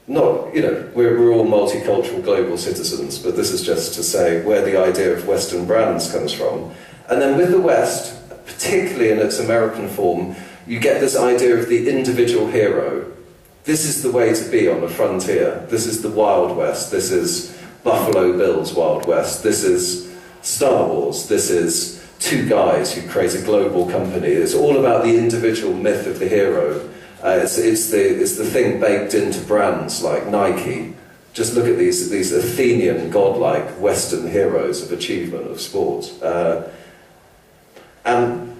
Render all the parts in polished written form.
not, you know, we're all multicultural global citizens, but this is just to say where the idea of Western brands comes from. And then with the West, particularly in its American form, you get this idea of the individual hero. This is the way to be on the frontier. This is the Wild West. This is Buffalo Bill's Wild West. This is Star Wars. This is two guys who create a global company. It's all about the individual myth of the hero. It's the thing baked into brands like Nike. Just look at these Athenian, godlike Western heroes of achievement, of sport. And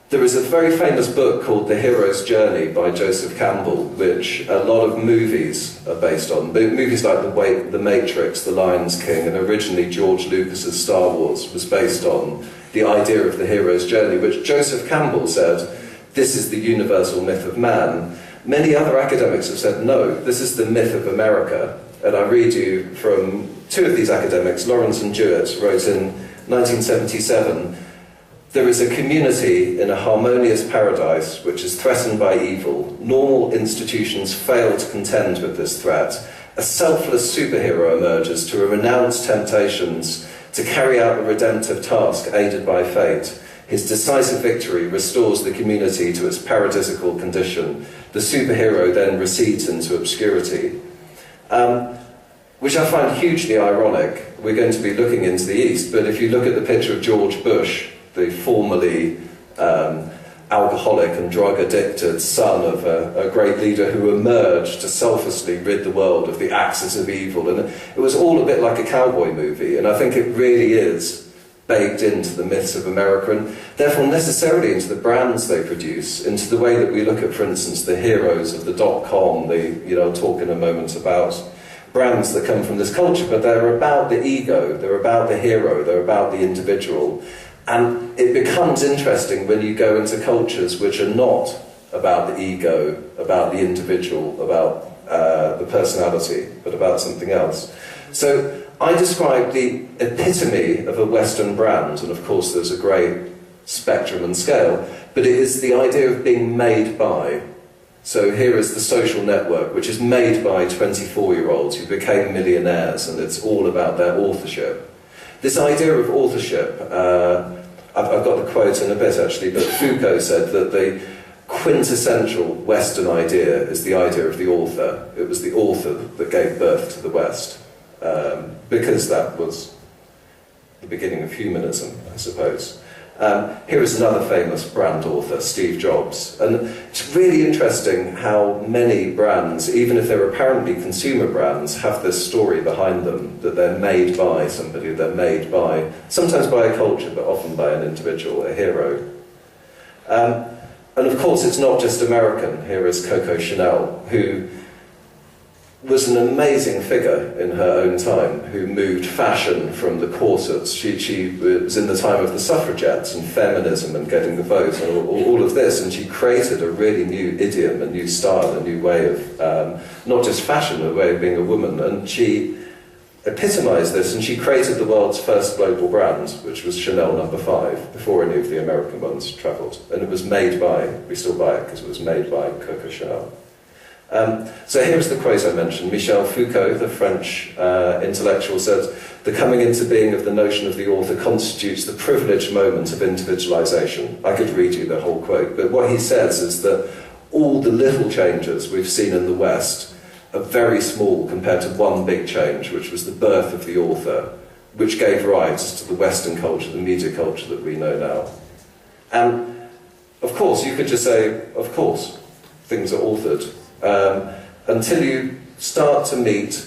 there is a very famous book called The Hero's Journey by Joseph Campbell, which a lot of movies are based on. Movies like The Matrix, The Lion King, and originally George Lucas's Star Wars was based on the idea of the hero's journey, which Joseph Campbell said, this is the universal myth of man. Many other academics have said, no, this is the myth of America. And I read you from two of these academics. Lawrence and Jewett wrote in 1977, there is a community in a harmonious paradise which is threatened by evil. Normal institutions fail to contend with this threat. A selfless superhero emerges to renounce temptations to carry out a redemptive task aided by fate. His decisive victory restores the community to its paradisical condition. The superhero then recedes into obscurity. Which I find hugely ironic. We're going to be looking into the East, but if you look at the picture of George Bush, the formerly alcoholic and drug-addicted son of a great leader who emerged to selflessly rid the world of the axis of evil. And it was all a bit like a cowboy movie, and I think it really is baked into the myths of America, and therefore necessarily into the brands they produce, into the way that we look at, for instance, the heroes of the .com, I'll talk in a moment about brands that come from this culture, but they're about the ego, they're about the hero, they're about the individual. And it becomes interesting when you go into cultures which are not about the ego, about the individual, about the personality, but about something else. So I describe the epitome of a Western brand, and of course there's a great spectrum and scale, but it is the idea of being made by. So here is the social network, which is made by 24-year-olds who became millionaires, and it's all about their authorship. This idea of authorship, I've got the quote in a bit actually, but Foucault said that the quintessential Western idea is the idea of the author. It was the author that gave birth to the West, because that was the beginning of humanism, I suppose. Here is another famous brand author, Steve Jobs. And it's really interesting how many brands, even if they're apparently consumer brands, have this story behind them, that they're made by somebody, they're made by, sometimes by a culture, but often by an individual, a hero. And of course, it's not just American. Here is Coco Chanel, who was an amazing figure in her own time, who moved fashion from the corsets. She was in the time of the suffragettes and feminism and getting the vote and all of this, and she created a really new idiom, a new style, a new way of, not just fashion, a way of being a woman. And she epitomised this, and she created the world's first global brand, which was Chanel No. 5, before any of the American ones travelled. And it was made by, we still buy it because it was made by Coco Chanel. So here's the quote I mentioned. Michel Foucault, the French intellectual, said, "The coming into being of the notion of the author constitutes the privileged moment of individualization." I could read you the whole quote, but what he says is that all the little changes we've seen in the West are very small compared to one big change, which was the birth of the author, which gave rise to the Western culture, the media culture that we know now. And of course, you could just say, of course, things are authored. Until you start to meet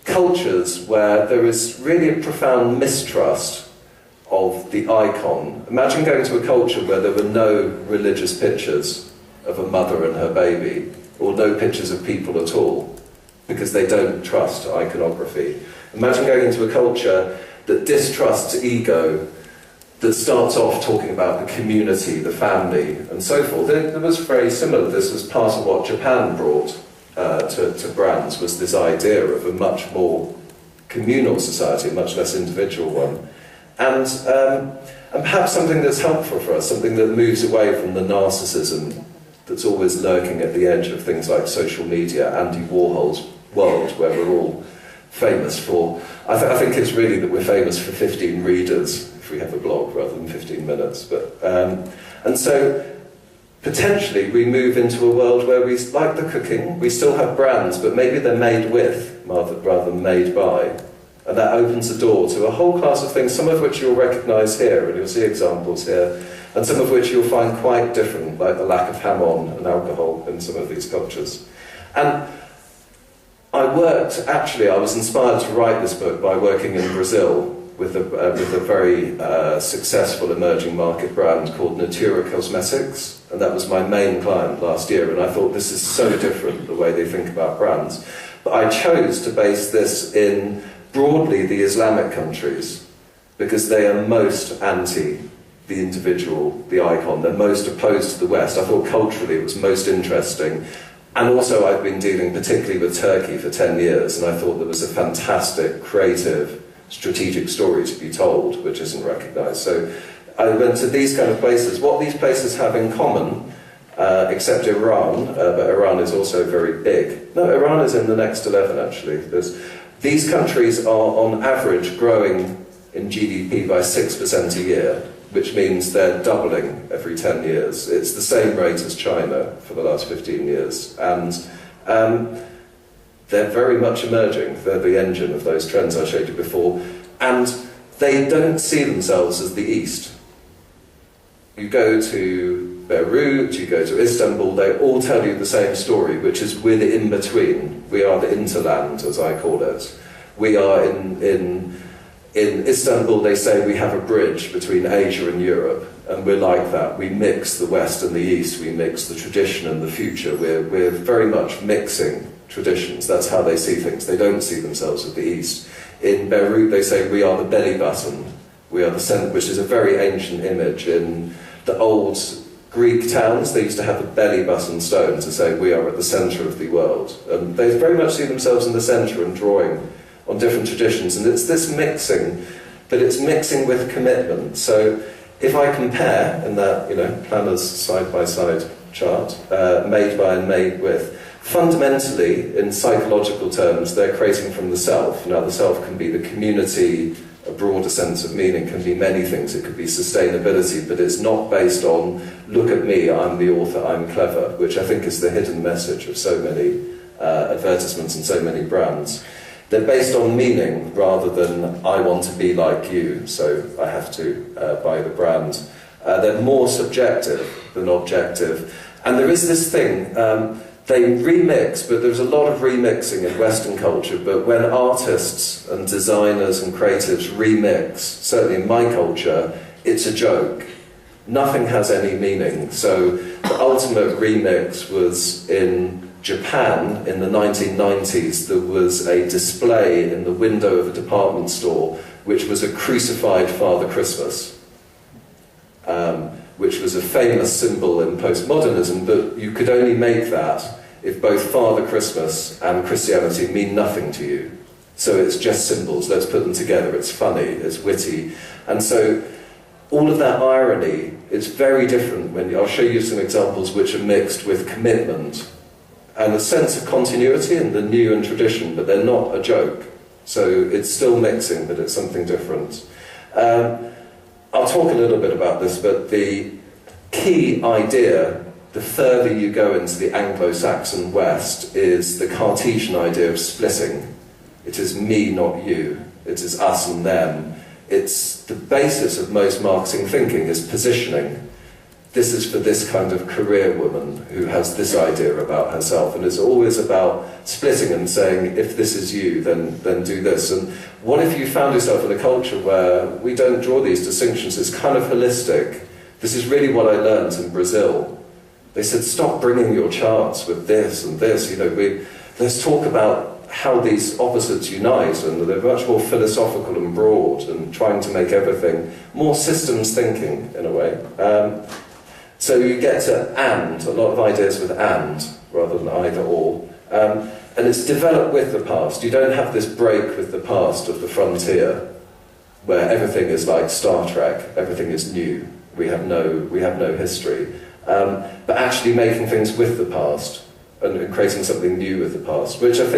cultures where there is really a profound mistrust of the icon. Imagine going to a culture where there were no religious pictures of a mother and her baby, or no pictures of people at all, because they don't trust iconography. Imagine going into a culture that distrusts ego, that starts off talking about the community, the family, and so forth. It was very similar. This was part of what Japan brought to brands, was this idea of a much more communal society, a much less individual one. And perhaps something that's helpful for us, something that moves away from the narcissism that's always lurking at the edge of things like social media, Andy Warhol's world, where we're all famous for. I think it's really that we're famous for 15 readers, if we have a blog, rather than 15 minutes. But and so potentially we move into a world where we, like the cooking, we still have brands, but maybe they're made with rather than made by. And that opens the door to a whole class of things, some of which you'll recognise here, and you'll see examples here, and some of which you'll find quite different, like the lack of ham-on and alcohol in some of these cultures. And I was inspired to write this book by working in Brazil with a very successful emerging market brand called Natura Cosmetics, and that was my main client last year, and I thought this is so different, the way they think about brands. But I chose to base this in broadly the Islamic countries, because they are most anti the individual, the icon. They're most opposed to the West. I thought culturally it was most interesting. And also I've been dealing particularly with Turkey for 10 years, and I thought there was a fantastic, creative, strategic story to be told, which isn't recognised. So I went to these kind of places. What these places have in common, except Iran, but Iran is also very big. No, Iran is in the next 11 actually. These countries are on average growing in GDP by 6% a year, which means they're doubling every 10 years. It's the same rate as China for the last 15 years. And they're very much emerging. They're the engine of those trends I showed you before. And they don't see themselves as the East. You go to Beirut, you go to Istanbul, they all tell you the same story, which is we're the in-between. We are the interland, as I call it. We are in Istanbul, they say we have a bridge between Asia and Europe, and we're like that. We mix the West and the East, we mix the tradition and the future. We're very much mixing traditions. That's how they see things. They don't see themselves as the East. In Beirut, they say we are the belly button. We are the centre, which is a very ancient image. In the old Greek towns, they used to have a belly button stone to say we are at the centre of the world. And they very much see themselves in the centre and drawing on different traditions. And it's this mixing, but it's mixing with commitment. So if I compare in that, planners side-by-side chart, made by and made with, fundamentally, in psychological terms, they're creating from the self. Now, the self can be the community, a broader sense of meaning, can be many things. It could be sustainability, but it's not based on, look at me, I'm the author, I'm clever, which I think is the hidden message of so many advertisements and so many brands. They're based on meaning rather than, I want to be like you, so I have to buy the brand. They're more subjective than objective. And there is this thing, they remix, but there's a lot of remixing in Western culture, but when artists and designers and creatives remix, certainly in my culture, it's a joke. Nothing has any meaning. So the ultimate remix was in Japan in the 1990s. There was a display in the window of a department store which was a crucified Father Christmas, which was a famous symbol in postmodernism, but you could only make that if both Father Christmas and Christianity mean nothing to you. So it's just symbols, let's put them together, it's funny, it's witty. And so all of that irony is very different when I'll show you some examples which are mixed with commitment and a sense of continuity in the new and tradition, but they're not a joke. So it's still mixing, but it's something different. I'll talk a little bit about this, but the key idea, the further you go into the Anglo-Saxon West, is the Cartesian idea of splitting. It is me, not you. It is us and them. It's the basis of most marketing thinking is positioning. This is for this kind of career woman who has this idea about herself, and it's always about splitting and saying, if this is you, then do this. And what if you found yourself in a culture where we don't draw these distinctions? It's kind of holistic. This is really what I learned in Brazil. They said, stop bringing your charts with this and this. Let's talk about how these opposites unite, and they're much more philosophical and broad, and trying to make everything more systems thinking in a way. So you get to and, a lot of ideas with and, rather than either or. And it's developed with the past. You don't have this break with the past of the frontier, where everything is like Star Trek, everything is new. We have no history. but actually making things with the past and creating something new with the past, which I think